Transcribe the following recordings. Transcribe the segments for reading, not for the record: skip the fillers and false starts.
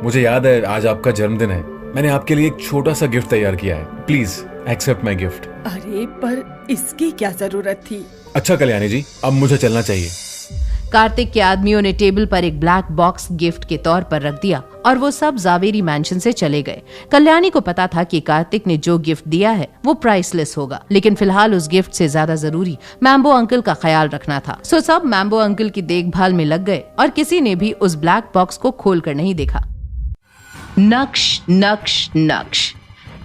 मुझे याद है आज आपका जन्मदिन है। मैंने आपके लिए एक छोटा सा गिफ्ट तैयार किया है। Please accept my gift. अरे पर इसकी क्या जरूरत थी? अच्छा कल्याणी जी, अब मुझे चलना चाहिए। कार्तिक के आदमियों ने टेबल पर एक ब्लैक बॉक्स गिफ्ट के तौर पर रख दिया और वो सब जावेरी मैंशन से चले गए। कल्याणी को पता था कि कार्तिक ने जो गिफ्ट दिया है वो प्राइसलेस होगा, लेकिन फिलहाल उस गिफ्ट से ज्यादा जरूरी मैम्बो अंकल का ख्याल रखना था। सो सब मैम्बो अंकल की देखभाल में लग गए और किसी ने भी उस ब्लैक बॉक्स को खोल कर नहीं देखा। नक्श नक्श नक्श,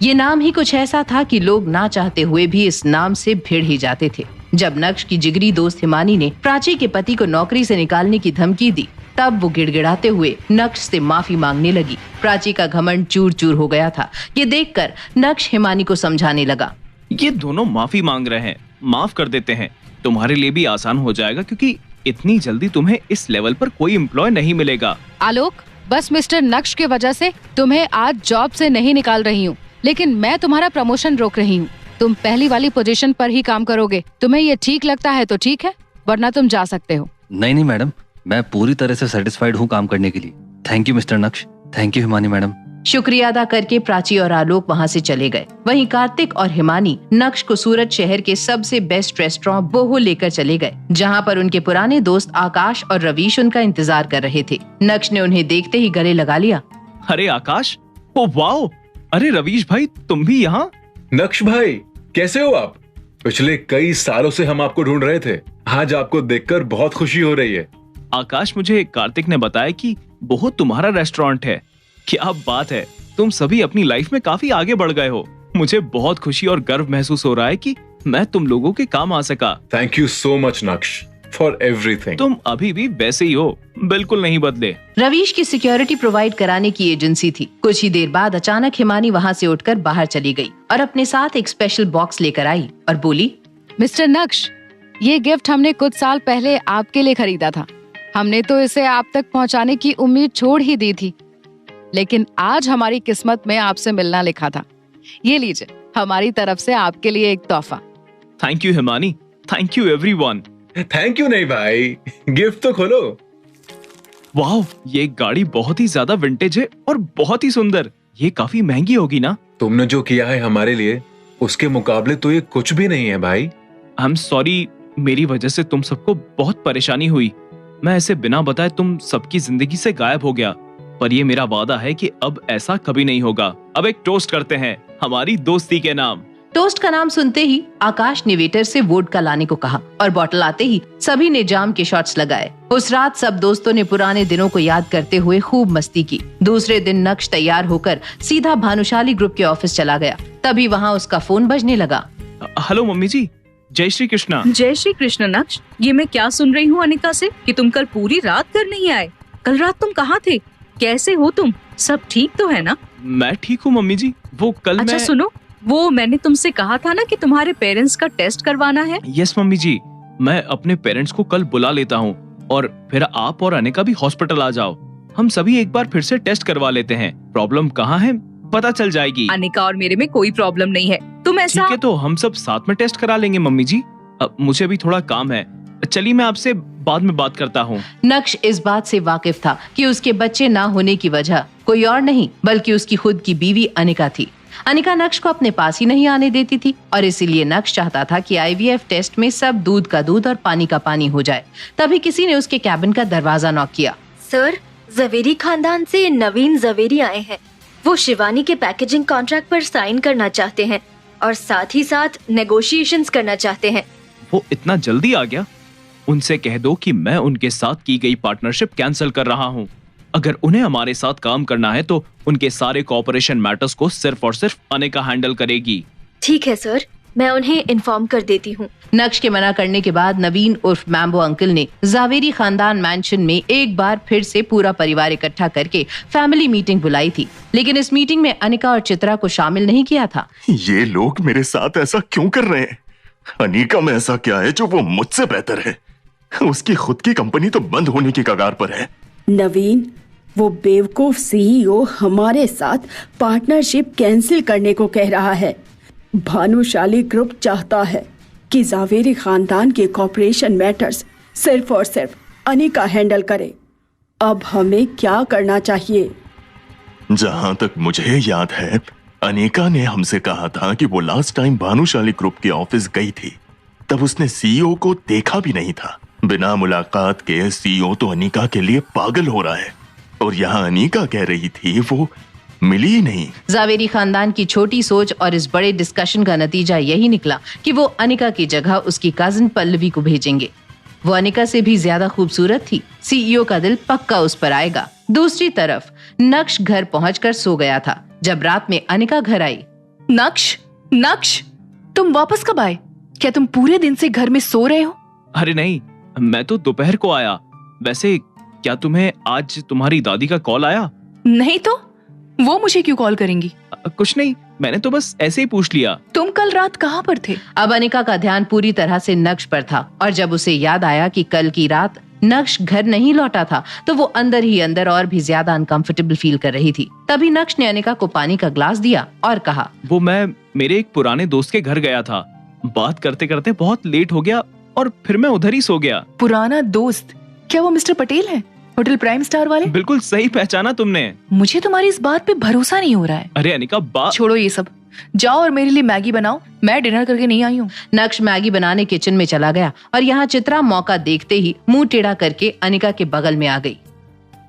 ये नाम ही कुछ ऐसा था कि लोग ना चाहते हुए भी इस नाम से भिड़ ही जाते थे। जब नक्श की जिगरी दोस्त हिमानी ने प्राची के पति को नौकरी से निकालने की धमकी दी, तब वो गिड़गिड़ाते हुए नक्श से माफी मांगने लगी। प्राची का घमंड चूर चूर हो गया था। ये देखकर नक्श हिमानी को समझाने लगा, ये दोनों माफी मांग रहे हैं, माफ कर देते हैं, तुम्हारे लिए भी आसान हो जाएगा क्योंकि इतनी जल्दी तुम्हें इस लेवल पर कोई एम्प्लॉय नहीं मिलेगा। आलोक, बस मिस्टर नक्श की वजह से तुम्हें आज जॉब से नहीं निकाल रही हूँ, लेकिन मैं तुम्हारा प्रमोशन रोक रही हूँ। तुम पहली वाली पोजीशन पर ही काम करोगे। तुम्हें ये ठीक लगता है तो ठीक है, वरना तुम जा सकते हो। नहीं मैडम, मैं पूरी तरह से सेटिस्फाइड हूँ काम करने के लिए। थैंक यू मिस्टर नक्श। Thank you Himani madam. शुक्रिया अदा करके प्राची और आलोक वहाँ से चले गए। वहीं कार्तिक और हिमानी नक्श को सूरत शहर के सबसे बेस्ट रेस्टोरेंट बोहो लेकर चले गए, जहाँ पर उनके पुराने दोस्त आकाश और रवीश उनका इंतजार कर रहे थे। नक्श ने उन्हें देखते ही गले लगा लिया। अरे आकाश, ओ वाओ, अरे रवीश भाई तुम भी यहाँ? नक्श भाई कैसे हो आप? पिछले कई सालों से हम आपको ढूंढ रहे थे। आज आपको देखकर बहुत खुशी हो रही है। आकाश, मुझे कार्तिक ने बताया कि बोहो तुम्हारा रेस्टोरेंट है। क्या बात है, तुम सभी अपनी लाइफ में काफी आगे बढ़ गए हो। मुझे बहुत खुशी और गर्व महसूस हो रहा है कि मैं तुम लोगों के काम आ सका। थैंक यू सो मच नक्श फॉर एवरीथिंग। तुम अभी भी वैसे ही हो, बिल्कुल नहीं बदले। रवीश की सिक्योरिटी प्रोवाइड कराने की एजेंसी थी। कुछ ही देर बाद अचानक हिमानी वहाँ से उठकर बाहर चली गई और अपने साथ एक स्पेशल बॉक्स लेकर आई और बोली, मिस्टर नक्श, ये गिफ्ट हमने कुछ साल पहले आपके लिए खरीदा था। हमने तो इसे आप तक पहुँचाने की उम्मीद छोड़ ही दी थी, लेकिन आज हमारी किस्मत में आपसे मिलना लिखा था। ये लीजिए, हमारी तरफ से आपके लिए एक तोहफा। Thank you Himani, thank you everyone. Thank you नहीं भाई, गिफ्ट तो खोलो। वाह, ये गाड़ी बहुत ही ज्यादा विंटेज है और बहुत ही सुंदर। ये काफी महंगी होगी ना? तुमने जो किया है हमारे लिए, उसके मुकाबले तो ये कुछ भी नहीं है भाई। आई एम सॉरी, मेरी वजह से तुम सबको बहुत परेशानी हुई। मैं ऐसे बिना बताए तुम सबकी जिंदगी से गायब हो गया, पर ये मेरा वादा है कि अब ऐसा कभी नहीं होगा। अब एक टोस्ट करते हैं हमारी दोस्ती के नाम। टोस्ट का नाम सुनते ही आकाश ने वेटर से वोडका लाने को कहा और बॉटल आते ही सभी ने जाम के शॉट्स लगाए। उस रात सब दोस्तों ने पुराने दिनों को याद करते हुए खूब मस्ती की। दूसरे दिन नक्श तैयार होकर सीधा भानुशाली ग्रुप के ऑफिस चला गया। तभी वहाँ उसका फोन बजने लगा। हेलो मम्मी जी, जय श्री कृष्णा। जय श्री कृष्ण नक्श, ये मैं क्या सुन रही हूँ अनिका से कि तुम कल पूरी रात घर नहीं आए। कल रात तुम कहाँ थे? कैसे हो तुम? सब ठीक तो है ना? मैं ठीक हूँ मम्मी जी। वो कल अच्छा सुनो, वो मैंने तुमसे कहा था ना कि तुम्हारे पेरेंट्स का टेस्ट करवाना है। यस मम्मी जी, मैं अपने पेरेंट्स को कल बुला लेता हूँ और फिर आप और अनिका भी हॉस्पिटल आ जाओ। हम सभी एक बार फिर से टेस्ट करवा लेते हैं। प्रॉब्लम कहाँ है पता चल जाएगी। अनिका और मेरे में कोई प्रॉब्लम नहीं है, तुम ऐसा। ठीक है, तो हम सब साथ में टेस्ट करा लेंगे मम्मी जी। अब मुझे भी थोड़ा काम है, चलिए मैं आपसे बाद में बात करता हूँ। नक्श इस बात से वाकिफ था कि उसके बच्चे ना होने की वजह कोई और नहीं बल्कि उसकी खुद की बीवी अनिका थी। अनिका नक्श को अपने पास ही नहीं आने देती थी और इसीलिए नक्श चाहता था कि आईवीएफ टेस्ट में सब दूध का दूध और पानी का पानी हो जाए। तभी किसी ने उसके कैबिन का दरवाजा नॉक किया। सर, जवेरी खानदान से नवीन जवेरी आए हैं। वो शिवानी के पैकेजिंग कॉन्ट्रैक्ट पर साइन करना चाहते हैं और साथ ही साथ नेगोशिएशंस करना चाहते हैं। वो इतना जल्दी आ गया? उनसे कह दो कि मैं उनके साथ की गई पार्टनरशिप कैंसिल कर रहा हूँ। अगर उन्हें हमारे साथ काम करना है तो उनके सारे कॉर्पोरेशन मैटर्स को सिर्फ और सिर्फ अनिका हैंडल करेगी। ठीक है सर, मैं उन्हें इन्फॉर्म कर देती हूँ। नक्श के मना करने के बाद नवीन उर्फ मैम्बो अंकल ने जावेरी खानदान मैंशन में एक बार फिर से पूरा परिवार इकट्ठा करके फैमिली मीटिंग बुलाई थी, लेकिन इस मीटिंग में अनिका और चित्रा को शामिल नहीं किया था। ये लोग मेरे साथ ऐसा क्यों कर रहे हैं? अनिका में ऐसा क्या है जो वो मुझसे बेहतर है? उसकी खुद की कंपनी तो बंद होने की कगार पर है। नवीन, वो बेवकूफ सीईओ हमारे साथ पार्टनरशिप कैंसिल करने को कह रहा है। भानुशाली ग्रुप चाहता है कि जावेरी खानदान के कॉर्पोरेशन मैटर्स सिर्फ और सिर्फ अनिका हैंडल करे। अब हमें क्या करना चाहिए? जहां तक मुझे याद है, अनिका ने हमसे कहा था कि वो लास्ट टाइम भानुशाली ग्रुप के ऑफिस गई थी, तब उसने सीईओ को देखा भी नहीं था। बिना मुलाकात के सीईओ तो अनिका के लिए पागल हो रहा है, और यहाँ अनिका कह रही थी वो मिली ही नहीं। जावेरी खानदान की छोटी सोच और इस बड़े डिस्कशन का नतीजा यही निकला कि वो अनिका की जगह उसकी कजिन पल्लवी को भेजेंगे। वो अनिका से भी ज्यादा खूबसूरत थी। सीईओ का दिल पक्का उस पर आएगा। दूसरी तरफ नक्श घर पहुंचकर सो गया था। जब रात में अनिका घर आई, नक्श, तुम वापस कब आए? क्या तुम पूरे दिन से घर में सो रहे हो? अरे नहीं, मैं तो दोपहर को आया। वैसे क्या तुम्हें आज तुम्हारी दादी का कॉल आया? नहीं तो वो मुझे क्यों कॉल करेंगी? कुछ नहीं, मैंने तो बस ऐसे ही पूछ लिया। तुम कल रात कहाँ पर थे? अब अनिका का ध्यान पूरी तरह से नक्श पर था, और जब उसे याद आया कि कल की रात नक्श घर नहीं लौटा था, तो वो अंदर ही अंदर और भी ज्यादा अनकंफर्टेबल फील कर रही थी। तभी नक्श ने अनिका को पानी का ग्लास दिया और कहा, वो मैं मेरे एक पुराने दोस्त के घर गया था। बात करते करते बहुत लेट हो गया और फिर मैं उधर ही सो गया। पुराना दोस्त? क्या वो मिस्टर पटेल है, होटल प्राइम स्टार वाले? बिल्कुल सही पहचाना तुमने। मुझे तुम्हारी इस बात पे भरोसा नहीं हो रहा है। अरे अनिका, बात छोड़ो ये सब, जाओ और मेरे लिए मैगी बनाओ। मैं डिनर करके नहीं आई हूँ। नक्श मैगी बनाने किचन में चला गया और यहाँ चित्रा मौका देखते ही मुंह टेढ़ा करके अनिका के बगल में आ गई।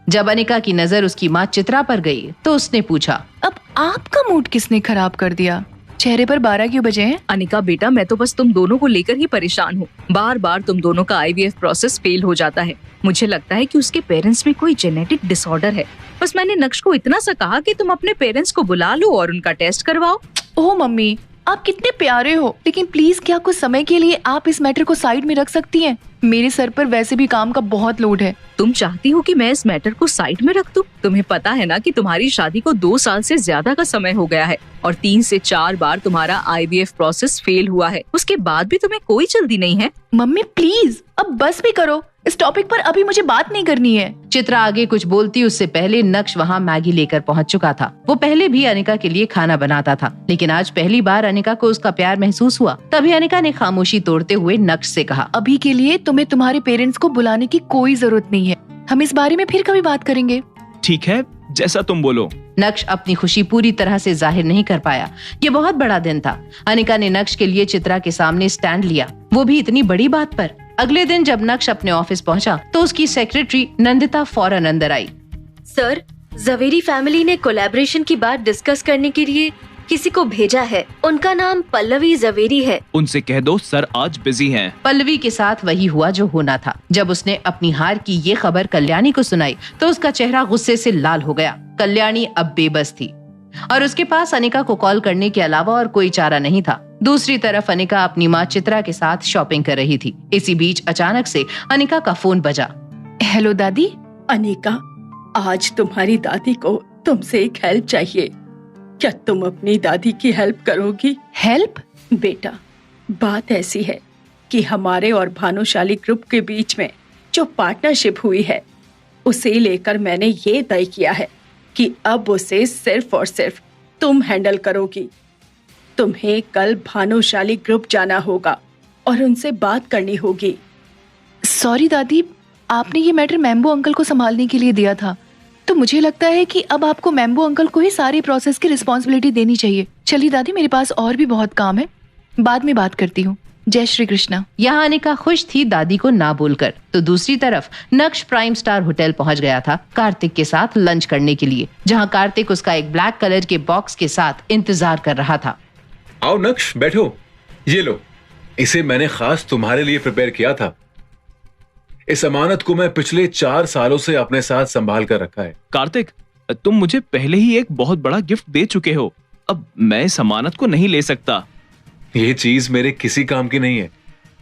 जब अनिका की नजर उसकी माँ चित्रा पर गई तो उसने पूछा, अब आपका मूड किसने खराब कर दिया? चेहरे पर 12 क्यों बजे हैं? अनिका बेटा, मैं तो बस तुम दोनों को लेकर ही परेशान हूँ। बार बार तुम दोनों का IVF प्रोसेस फेल हो जाता है। मुझे लगता है कि उसके पेरेंट्स में कोई जेनेटिक डिसऑर्डर है। बस मैंने नक्श को इतना सा कहा कि तुम अपने पेरेंट्स को बुला लो और उनका टेस्ट करवाओ। ओह मम्मी, आप कितने प्यारे हो, लेकिन प्लीज क्या कुछ समय के लिए आप इस मैटर को साइड में रख सकती हैं? मेरे सर पर वैसे भी काम का बहुत लोड है। तुम चाहती हो कि मैं इस मैटर को साइड में रख दूं? तुम्हें पता है ना कि तुम्हारी शादी को 2 साल से ज्यादा का समय हो गया है और 3 से 4 बार तुम्हारा IVF प्रोसेस फेल हुआ है। उसके बाद भी तुम्हें कोई जल्दी नहीं है। मम्मी प्लीज अब बस भी करो, इस टॉपिक पर अभी मुझे बात नहीं करनी है। चित्रा आगे कुछ बोलती उससे पहले नक्श वहाँ मैगी लेकर पहुँच चुका था। वो पहले भी अनिका के लिए खाना बनाता था, लेकिन आज पहली बार अनिका को उसका प्यार महसूस हुआ। तभी अनिका ने खामोशी तोड़ते हुए नक्श से कहा, अभी के लिए तुम्हें तुम्हारे पेरेंट्स को बुलाने की कोई जरूरत नहीं है। हम इस बारे में फिर कभी बात करेंगे। ठीक है, जैसा तुम बोलो। नक्श अपनी खुशी पूरी तरह से जाहिर नहीं कर पाया। ये बहुत बड़ा दिन था। अनिका ने नक्श के लिए चित्रा के सामने स्टैंड लिया, वो भी इतनी बड़ी बात पर। अगले दिन जब नक्श अपने ऑफिस पहुंचा तो उसकी सेक्रेटरी नंदिता फौरन अंदर आई। सर, जवेरी फैमिली ने कोलैबोरेशन की बात डिस्कस करने के लिए किसी को भेजा है। उनका नाम पल्लवी जवेरी है। उनसे कह दो सर आज बिजी हैं। पल्लवी के साथ वही हुआ जो होना था। जब उसने अपनी हार की ये खबर कल्याणी को सुनाई तो उसका चेहरा गुस्से से लाल हो गया। कल्याणी अब बेबस थी और उसके पास अनिका को कॉल करने के अलावा और कोई चारा नहीं था। दूसरी तरफ अनिका अपनी माँ चित्रा के साथ शॉपिंग कर रही थी। इसी बीच अचानक से अनिका का फोन बजा। हेलो दादी। अनिका, आज तुम्हारी दादी को तुमसे एक हेल्प चाहिए। क्या तुम अपनी दादी की हेल्प करोगी? हेल्प? बेटा, बात ऐसी है कि हमारे और भानुशाली ग्रुप के बीच में जो पार्टनरशिप हुई है, उसे लेकर मैंने ये तय किया है कि अब उसे सिर्फ और सिर्फ तुम हैंडल करोगी। तुम्हें कल भानुशाली ग्रुप जाना होगा और उनसे बात करनी होगी। सॉरी दादी, आपने ये मैटर मैम्बो अंकल को संभालने के लिए दिया था, तो मुझे लगता है कि अब आपको मैम्बो अंकल को ही सारी प्रोसेस की रिस्पॉन्सिबिलिटी देनी चाहिए। चलिए दादी, मेरे पास और भी बहुत काम है, बाद में बात करती हूँ। जय श्री कृष्णा। यहाँ अनिका खुश थी दादी को ना बोलकर, तो दूसरी तरफ नक्श प्राइम स्टार होटल पहुँच गया था कार्तिक के साथ लंच करने के लिए, जहाँ कार्तिक उसका एक ब्लैक कलर के बॉक्स के साथ इंतजार कर रहा था। आओ नक्श, बैठो। ये लो, इसे मैंने खास तुम्हारे लिए प्रिपेयर किया था। इस अमानत को मैं पिछले 4 सालों से अपने साथ संभाल कर रखा है। कार्तिक, तुम मुझे पहले ही एक बहुत बड़ा गिफ्ट दे चुके हो, अब मैं इस अमानत को नहीं ले सकता। ये चीज मेरे किसी काम की नहीं है।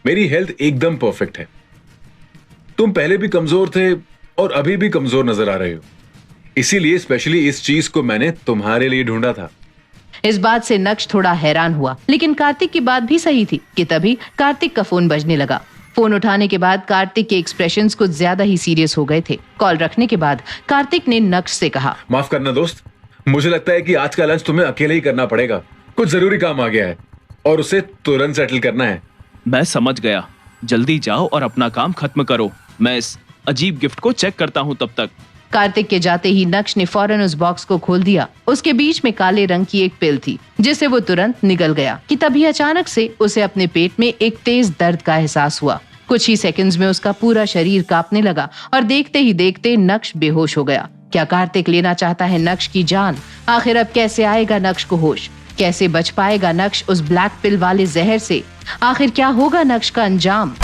मेरी हेल्थ एकदम परफेक्ट है। तुम पहले भी कमजोर थे और अभी भी कमजोर नजर आ रहे हो, इसीलिए स्पेशली इस चीज को मैंने तुम्हारे लिए ढूंढा था। इस बात से नक्श थोड़ा हैरान हुआ, लेकिन कार्तिक की बात भी सही थी कि तभी कार्तिक का फोन बजने लगा। फोन उठाने के बाद कार्तिक के एक्सप्रेशंस कुछ ज्यादा ही सीरियस हो गए थे। कॉल रखने के बाद कार्तिक ने नक्श से कहा, माफ करना दोस्त, मुझे लगता है कि आज का लंच तुम्हें अकेले ही करना पड़ेगा। कुछ जरूरी काम आ गया है और उसे तुरंत सेटल करना है। मैं समझ गया, जल्दी जाओ और अपना काम खत्म करो। मैं इस अजीब गिफ्ट को चेक करता हूँ तब तक। कार्तिक के जाते ही नक्श ने फौरन उस बॉक्स को खोल दिया। उसके बीच में काले रंग की एक पिल थी जिसे वो तुरंत निगल गया कि तभी अचानक से उसे अपने पेट में एक तेज दर्द का एहसास हुआ। कुछ ही सेकंड्स में उसका पूरा शरीर कांपने लगा और देखते ही देखते नक्श बेहोश हो गया। क्या कार्तिक लेना चाहता है नक्श की जान? आखिर अब कैसे आएगा नक्श को होश? कैसे बच पाएगा नक्श उस ब्लैक पिल वाले जहर से? आखिर क्या होगा नक्श का अंजाम?